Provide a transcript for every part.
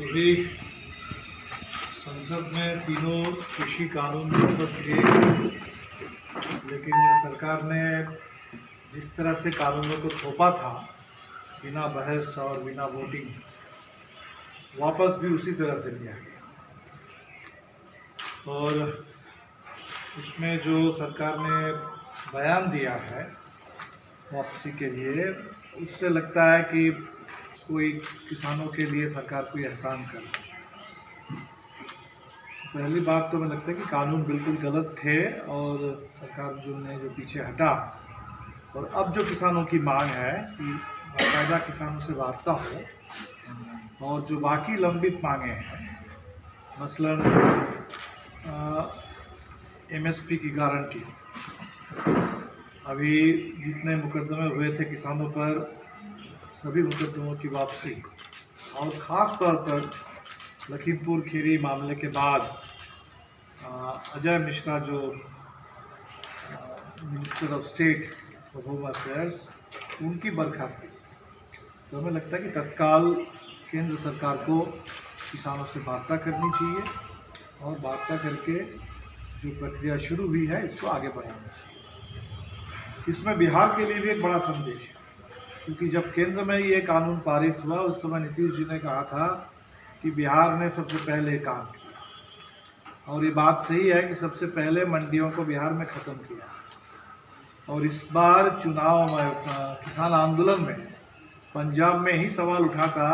अभी संसद में तीनों कृषि कानून वापस लिए, लेकिन ये सरकार ने जिस तरह से कानूनों को थोपा था बिना बहस और बिना वोटिंग, वापस भी उसी तरह से लिया गया। और उसमें जो सरकार ने बयान दिया है वापसी के लिए, उससे लगता है कि कोई किसानों के लिए सरकार कोई एहसान कर रही है। पहली बात तो मुझे लगता है कि कानून बिल्कुल गलत थे और सरकार जो पीछे हटा, और अब जो किसानों की मांग है कि बाकायदा किसानों से वार्ता हो, और जो बाकी लंबित मांगे हैं, मसलन एमएसपी की गारंटी, अभी जितने मुकदमे हुए थे किसानों पर, सभी मुकदमों की वापसी, और ख़ास तौर पर लखीमपुर खीरी मामले के बाद अजय मिश्रा जो minister of state for home affairs, उनकी बर्खास्ती, तो हमें लगता है कि तत्काल केंद्र सरकार को किसानों से वार्ता करनी चाहिए और वार्ता करके जो प्रक्रिया शुरू हुई है इसको आगे बढ़ाना चाहिए। इसमें बिहार के लिए भी एक बड़ा संदेश है, क्योंकि जब केंद्र में ये कानून पारित हुआ उस समय नीतीश जी ने कहा था कि बिहार ने सबसे पहले काम किया, और ये बात सही है कि सबसे पहले मंडियों को बिहार में ख़त्म किया। और इस बार चुनाव में किसान आंदोलन में पंजाब में ही सवाल उठा था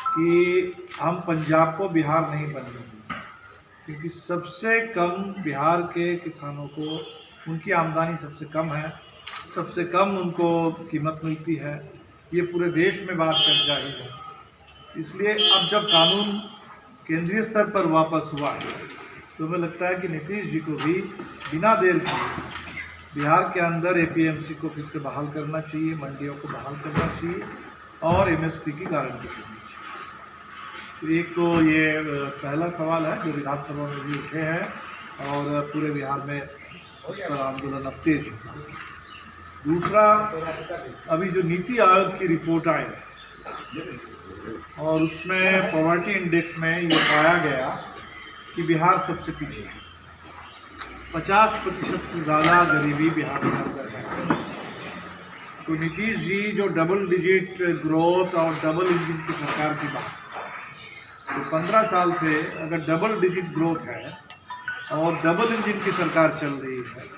कि हम पंजाब को बिहार नहीं बनने देंगे, क्योंकि सबसे कम बिहार के किसानों को, उनकी आमदनी सबसे कम है, सबसे कम उनको कीमत मिलती है, ये पूरे देश में बात कर जारी है। इसलिए अब जब कानून केंद्रीय स्तर पर वापस हुआ है, तो हमें लगता है कि नीतीश जी को भी बिना देर किए बिहार के अंदर एपीएमसी को फिर से बहाल करना चाहिए, मंडियों को बहाल करना चाहिए और एमएसपी की गारंटी करनी चाहिए। तो एक तो ये पहला सवाल है जो विधानसभा में भी उठे हैं और पूरे बिहार में उस पर आंदोलन अब तेज हुआ। दूसरा, अभी जो नीति आयोग की रिपोर्ट आई और उसमें पॉवर्टी इंडेक्स में ये पाया गया कि बिहार सबसे पीछे है, 50% से ज़्यादा गरीबी बिहार में अंदर है। तो नीतीश जी जो डबल डिजिट ग्रोथ और डबल इंजन की सरकार की बात, तो 15 साल से अगर डबल डिजिट ग्रोथ है और डबल इंजन की सरकार चल रही है,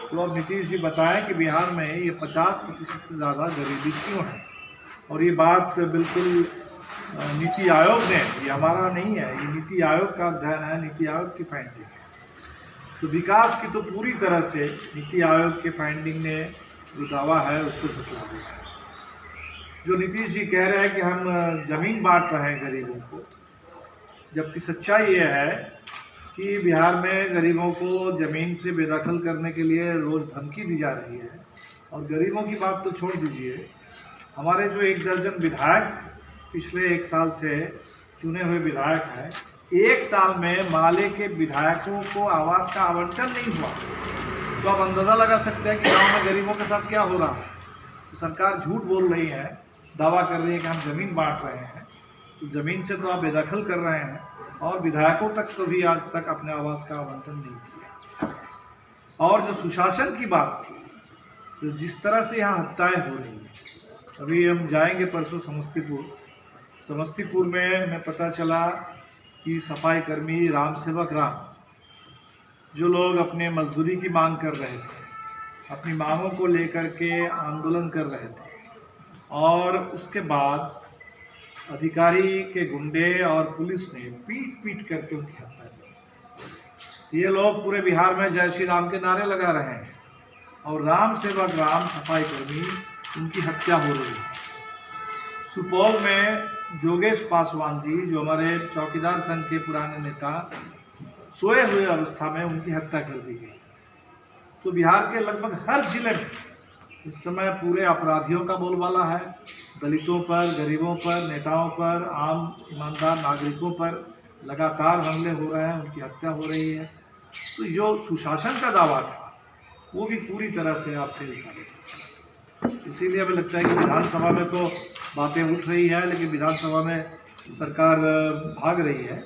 तो अब नीतीश जी बताएं कि बिहार में ये 50% से ज़्यादा गरीबी क्यों है। और ये बात बिल्कुल नीति आयोग ने, ये हमारा नहीं है, ये नीति आयोग का अध्ययन है, नीति आयोग की फाइंडिंग है। तो विकास की तो पूरी तरह से नीति आयोग के फाइंडिंग ने जो दावा है उसको झुठला दिया है। जो नीतीश जी कह रहे हैं कि हम ज़मीन बांट रहे हैं गरीबों को, जबकि सच्चाई ये है कि बिहार में गरीबों को ज़मीन से बेदखल करने के लिए रोज़ धमकी दी जा रही है। और गरीबों की बात तो छोड़ दीजिए, हमारे जो 1 दर्जन विधायक पिछले 1 साल से चुने हुए विधायक हैं, 1 साल में माले के विधायकों को आवास का आवंटन नहीं हुआ। तो आप अंदाज़ा लगा सकते हैं कि गाँव में गरीबों के साथ क्या हो रहा है। तो सरकार झूठ बोल रही है, दावा कर रही है कि हम ज़मीन बांट रहे हैं, तो ज़मीन से तो आप बेदखल कर रहे हैं, और विधायकों तक तो भी आज तक अपने आवास का आवंटन नहीं किया। और जो सुशासन की बात थी, तो जिस तरह से यहाँ हत्याएं हो रही हैं, अभी हम जाएंगे परसों समस्तीपुर में पता चला कि सफाई कर्मी राम सेवक राम, जो लोग अपने मजदूरी की मांग कर रहे थे, अपनी मांगों को लेकर के आंदोलन कर रहे थे, और उसके बाद अधिकारी के गुंडे और पुलिस ने पीट करके उनकी हत्या की। ये लोग पूरे बिहार में जय श्री राम के नारे लगा रहे हैं, और राम सेवक राम सफाई कर्मी, उनकी हत्या हो रही है। सुपौल में जोगेश पासवान जी, जो हमारे चौकीदार संघ के पुराने नेता, सोए हुए अवस्था में उनकी हत्या कर दी गई। तो बिहार के लगभग हर जिले में इस समय पूरे अपराधियों का बोलबाला है। दलितों पर, गरीबों पर, नेताओं पर, आम ईमानदार नागरिकों पर लगातार हमले हो रहे हैं, उनकी हत्या हो रही है। तो जो सुशासन का दावा था वो भी पूरी तरह से आप फेल साबित हो। इसीलिए हमें लगता है कि विधानसभा में तो बातें उठ रही है, लेकिन विधानसभा में सरकार भाग रही है,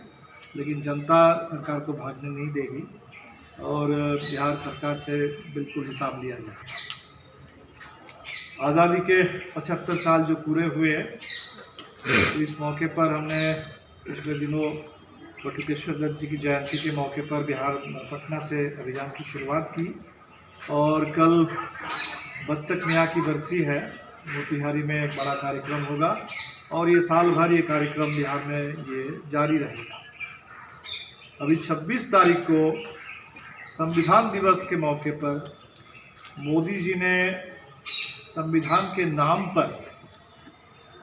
लेकिन जनता सरकार को भागने नहीं देगी और बिहार सरकार से बिल्कुल हिसाब लिया जाए। आज़ादी के 75 साल जो पूरे हुए हैं, तो इस मौके पर हमने पिछले दिनों बटुकेश्वर दत्त जी की जयंती के मौके पर बिहार पटना से अभियान की शुरुआत की और कल बत्तख मियाँ की बरसी है, मोतिहारी में एक बड़ा कार्यक्रम होगा और ये साल भर ये कार्यक्रम बिहार में ये जारी रहेगा। अभी 26 तारीख को संविधान दिवस के मौके पर मोदी जी ने संविधान के नाम पर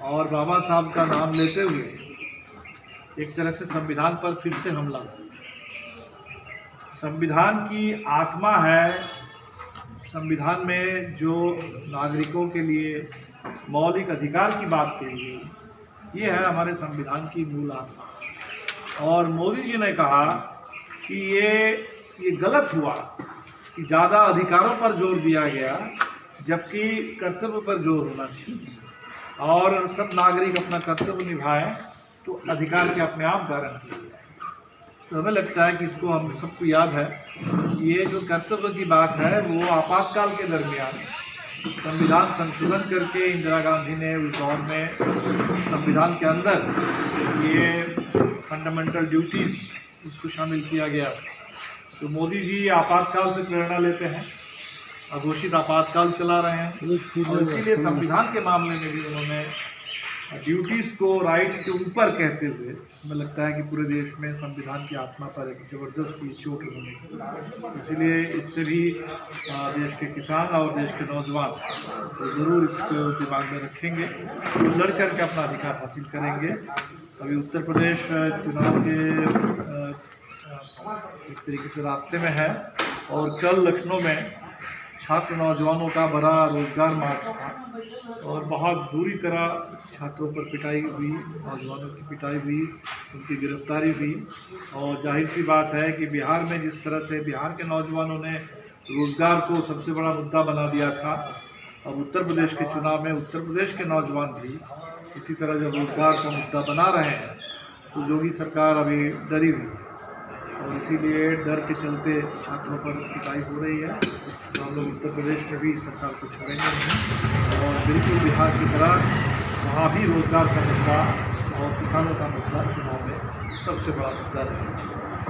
और बाबा साहब का नाम लेते हुए एक तरह से संविधान पर फिर से हमला किया। संविधान की आत्मा है, संविधान में जो नागरिकों के लिए मौलिक अधिकार की बात कही गई, ये है हमारे संविधान की मूल आत्मा। और मोदी जी ने कहा कि ये गलत हुआ कि ज़्यादा अधिकारों पर जोर दिया गया, जबकि कर्तव्य पर जोर होना चाहिए और सब नागरिक अपना कर्तव्य निभाएं तो अधिकार के अपने आप गारंटी है। तो हमें लगता है कि इसको हम सबको याद है, ये जो कर्तव्य की बात है वो आपातकाल के दरमियान संविधान संशोधन करके इंदिरा गांधी ने उस दौर में संविधान के अंदर ये फंडामेंटल ड्यूटीज़ इसको शामिल किया गया। तो मोदी जी आपातकाल से प्रेरणा लेते हैं, अघोषित आपातकाल चला रहे हैं और इसीलिए संविधान के मामले में भी उन्होंने ड्यूटीज़ को राइट्स के ऊपर कहते हुए हमें लगता है कि पूरे देश में संविधान की आत्मा पर एक ज़बरदस्त चोट उन्होंने की। इसीलिए इससे भी देश के किसान और देश के नौजवान तो ज़रूर इसको दिमाग में रखेंगे, तो लड़ करके अपना अधिकार हासिल करेंगे। अभी उत्तर प्रदेश चुनाव के एक तरीके से रास्ते में है और कल लखनऊ में छात्र नौजवानों का बड़ा रोज़गार मार्च था और बहुत बुरी तरह छात्रों पर पिटाई हुई, नौजवानों की पिटाई हुई, उनकी गिरफ्तारी हुई। और जाहिर सी बात है कि बिहार में जिस तरह से बिहार के नौजवानों ने रोज़गार को सबसे बड़ा मुद्दा बना दिया था, अब उत्तर प्रदेश के चुनाव में उत्तर प्रदेश के नौजवान भी इसी तरह जब रोज़गार का मुद्दा बना रहे हैं तो योगी सरकार अभी डरी हुई है और इसीलिए डर के चलते छात्रों पर पिटाई हो रही है। तो हम लोग उत्तर प्रदेश में भी इस सरकार को छोड़ेंगे नहीं और बिल्कुल बिहार की तरह वहाँ भी रोज़गार का मुद्दा और किसानों का मुद्दा चुनाव में सबसे बड़ा मुद्दा रहेगा।